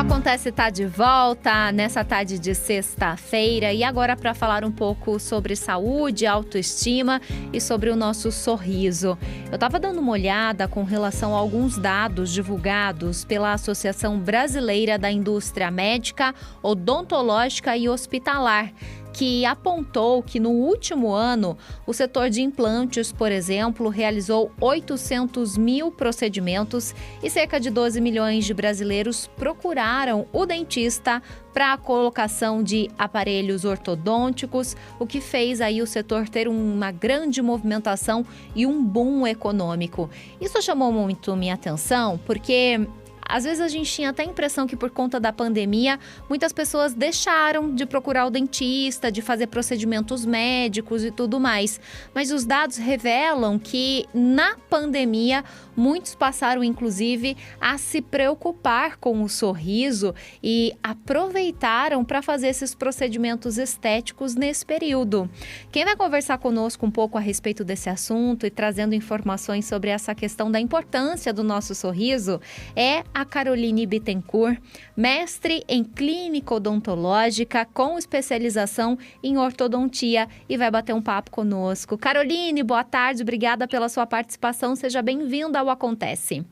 Acontece tá de volta nessa tarde de sexta-feira e agora para falar um pouco sobre saúde, autoestima e sobre o nosso sorriso. Eu estava dando uma olhada com relação a alguns dados divulgados pela Associação Brasileira da Indústria Médica, Odontológica e Hospitalar, que apontou que no último ano o setor de implantes, por exemplo, realizou 800 mil procedimentos e cerca de 12 milhões de brasileiros procuraram o dentista para a colocação de aparelhos ortodônticos, o que fez aí o setor ter uma grande movimentação e um boom econômico. Isso chamou muito minha atenção porque às vezes a gente tinha até a impressão que por conta da pandemia, muitas pessoas deixaram de procurar o dentista, de fazer procedimentos médicos e tudo mais. Mas os dados revelam que na pandemia, muitos passaram inclusive a se preocupar com o sorriso e aproveitaram para fazer esses procedimentos estéticos nesse período. Quem vai conversar conosco um pouco a respeito desse assunto e trazendo informações sobre essa questão da importância do nosso sorriso é a Caroline Bittencourt, mestre em clínica odontológica com especialização em ortodontia e vai bater um papo conosco. Caroline, boa tarde, obrigada pela sua participação, seja bem-vinda ao Acontece.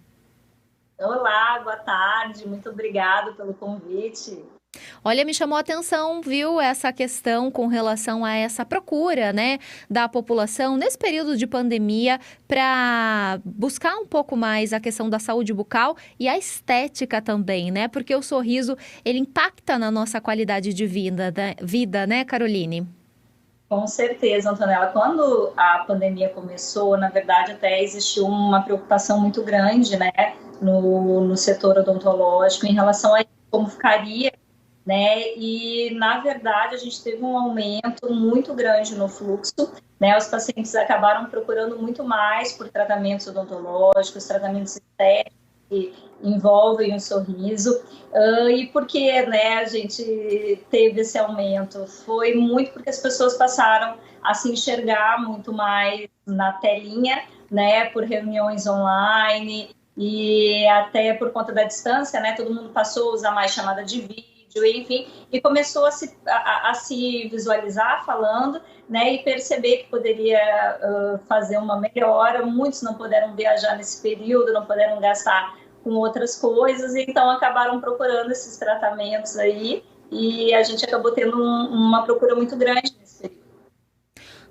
Olá, boa tarde, muito obrigada pelo convite. Olha, me chamou a atenção, viu, essa questão com relação a essa procura, né, da população nesse período de pandemia para buscar um pouco mais a questão da saúde bucal e a estética também, né, porque o sorriso, ele impacta na nossa qualidade de vida, né, Caroline? Com certeza, Antonella. Quando a pandemia começou, na verdade, até existiu uma preocupação muito grande, né, no setor odontológico em relação a como ficaria, né? E na verdade a gente teve um aumento muito grande no fluxo, né? Os pacientes acabaram procurando muito mais por tratamentos odontológicos, tratamentos estéticos que envolvem o sorriso. E por que, né, a gente teve esse aumento? Foi muito porque as pessoas passaram a se enxergar muito mais na telinha, né, por reuniões online e até por conta da distância, né, todo mundo passou a usar mais chamada de vídeo, enfim, e começou a se visualizar falando, né, e perceber que poderia fazer uma melhora. Muitos não puderam viajar nesse período, não puderam gastar com outras coisas, então acabaram procurando esses tratamentos aí, e a gente acabou tendo uma procura muito grande nesse período.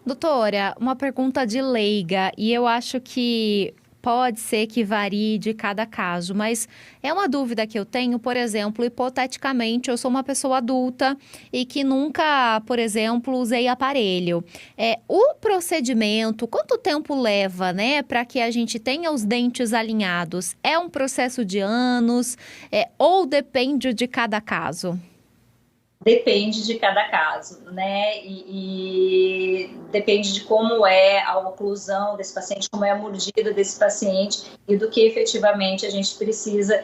Doutora, uma pergunta de leiga, e eu acho que pode ser que varie de cada caso, mas é uma dúvida que eu tenho, por exemplo, hipoteticamente, eu sou uma pessoa adulta e que nunca, por exemplo, usei aparelho. O procedimento, quanto tempo leva, né, para que a gente tenha os dentes alinhados? É um processo de anos, ou depende de cada caso? Depende de cada caso, né? E depende de como é a oclusão desse paciente, como é a mordida desse paciente e do que efetivamente a gente precisa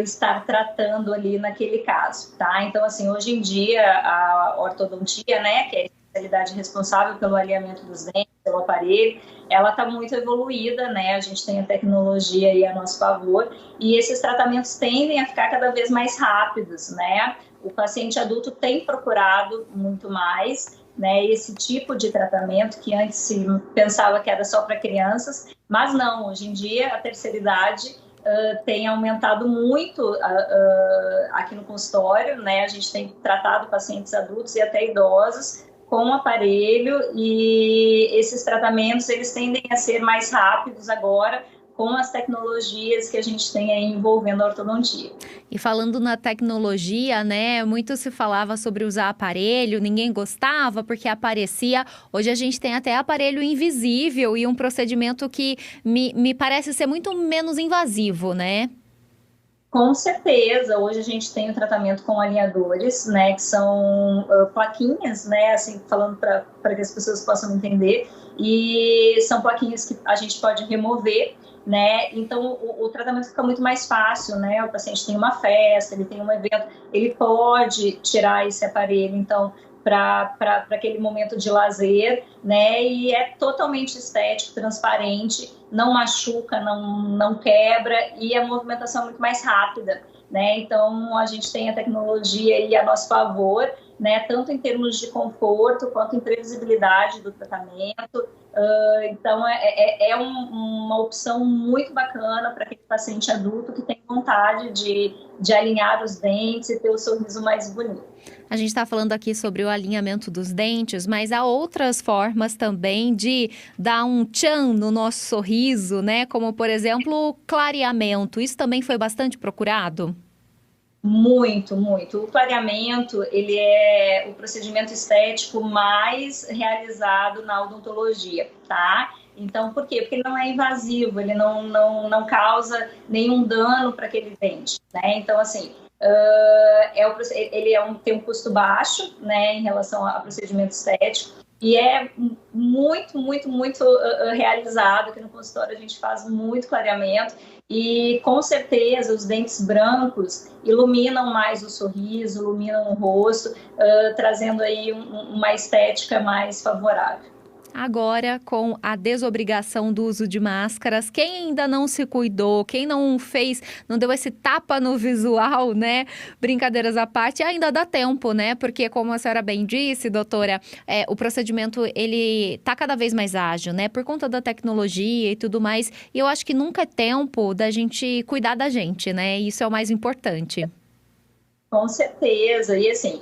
estar tratando ali naquele caso, tá? Então, assim, hoje em dia a ortodontia, né, que é a especialidade responsável pelo alinhamento dos dentes, pelo aparelho, ela está muito evoluída, né? A gente tem a tecnologia aí a nosso favor e esses tratamentos tendem a ficar cada vez mais rápidos, né? O paciente adulto tem procurado muito mais, né, esse tipo de tratamento que antes se pensava que era só para crianças, mas não, hoje em dia a terceira idade tem aumentado muito aqui no consultório, né, a gente tem tratado pacientes adultos e até idosos com aparelho e esses tratamentos eles tendem a ser mais rápidos agora, com as tecnologias que a gente tem aí envolvendo a ortodontia. E falando na tecnologia, né, muito se falava sobre usar aparelho, ninguém gostava porque aparecia. Hoje a gente tem até aparelho invisível e um procedimento que me parece ser muito menos invasivo, né? Com certeza, hoje a gente tem o tratamento com alinhadores, né, que são plaquinhas, né, assim, falando para que as pessoas possam entender, e são plaquinhas que a gente pode remover, né, então o tratamento fica muito mais fácil, né, o paciente tem uma festa, ele tem um evento, ele pode tirar esse aparelho, então, para aquele momento de lazer, né, e é totalmente estético, transparente, não machuca, não quebra, e a movimentação é muito mais rápida. né? Então, a gente tem a tecnologia aí a nosso favor, né? Tanto em termos de conforto quanto em previsibilidade do tratamento. Então, uma opção muito bacana para aquele paciente adulto que tem vontade de alinhar os dentes e ter o sorriso mais bonito. A gente está falando aqui sobre o alinhamento dos dentes, mas há outras formas também de dar um tchan no nosso sorriso, né? Como, por exemplo, o clareamento. Isso também foi bastante procurado? Muito, muito. O clareamento, ele é o procedimento estético mais realizado na odontologia, tá? Então, por quê? Porque ele não é invasivo, ele não causa nenhum dano para aquele dente, né? Então, assim, tem um custo baixo, né, em relação a procedimento estético, e é muito, muito, muito realizado. Aqui no consultório a gente faz muito clareamento e, com certeza, os dentes brancos iluminam mais o sorriso, iluminam o rosto, trazendo aí uma estética mais favorável. Agora, com a desobrigação do uso de máscaras, quem ainda não se cuidou, quem não fez, não deu esse tapa no visual, né? Brincadeiras à parte, ainda dá tempo, né? Porque, como a senhora bem disse, doutora, o procedimento, ele tá cada vez mais ágil, né? Por conta da tecnologia e tudo mais. E eu acho que nunca é tempo da gente cuidar da gente, né? Isso é o mais importante. Com certeza. E, assim,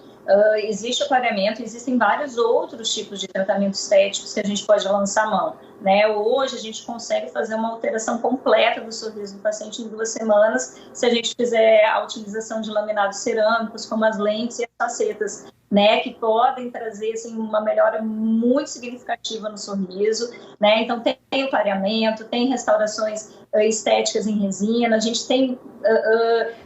existe o clareamento, existem vários outros tipos de tratamento estéticos que a gente pode lançar mão, né? Hoje a gente consegue fazer uma alteração completa do sorriso do paciente em 2 semanas, se a gente fizer a utilização de laminados cerâmicos, como as lentes e as facetas, né? Que podem trazer, assim, uma melhora muito significativa no sorriso, né? Então, tem o clareamento, tem restaurações estéticas em resina, a gente tem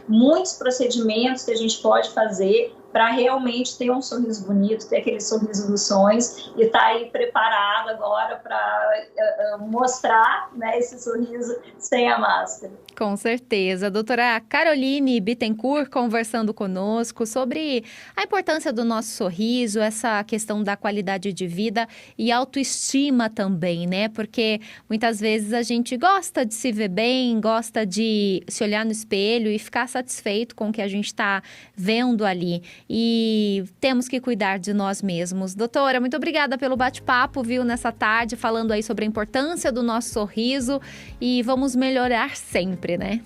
muitos procedimentos que a gente pode fazer para realmente ter um sorriso bonito, ter aquele sorriso dos sonhos e estar aí preparado agora para mostrar, né, esse sorriso sem a máscara. Com certeza. Doutora Caroline Bittencourt conversando conosco sobre a importância do nosso sorriso, essa questão da qualidade de vida e autoestima também, né? Porque muitas vezes a gente gosta de se ver bem, gosta de se olhar no espelho e ficar satisfeito com o que a gente está vendo ali. E temos que cuidar de nós mesmos. Doutora, muito obrigada pelo bate-papo, viu, nessa tarde, falando aí sobre a importância do nosso sorriso e vamos melhorar sempre, né?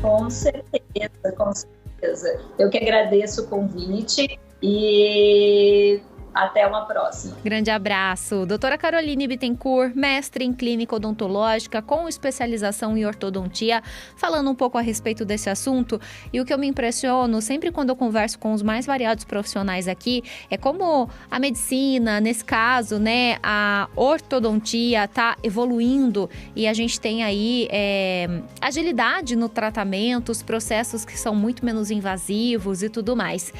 Com certeza, com certeza. Eu que agradeço o convite e até uma próxima. Grande abraço. Doutora Caroline Bittencourt, mestre em clínica odontológica com especialização em ortodontia, falando um pouco a respeito desse assunto. E o que eu me impressiono sempre quando eu converso com os mais variados profissionais aqui é como a medicina, nesse caso, né, a ortodontia está evoluindo e a gente tem aí agilidade no tratamento, os processos que são muito menos invasivos e tudo mais.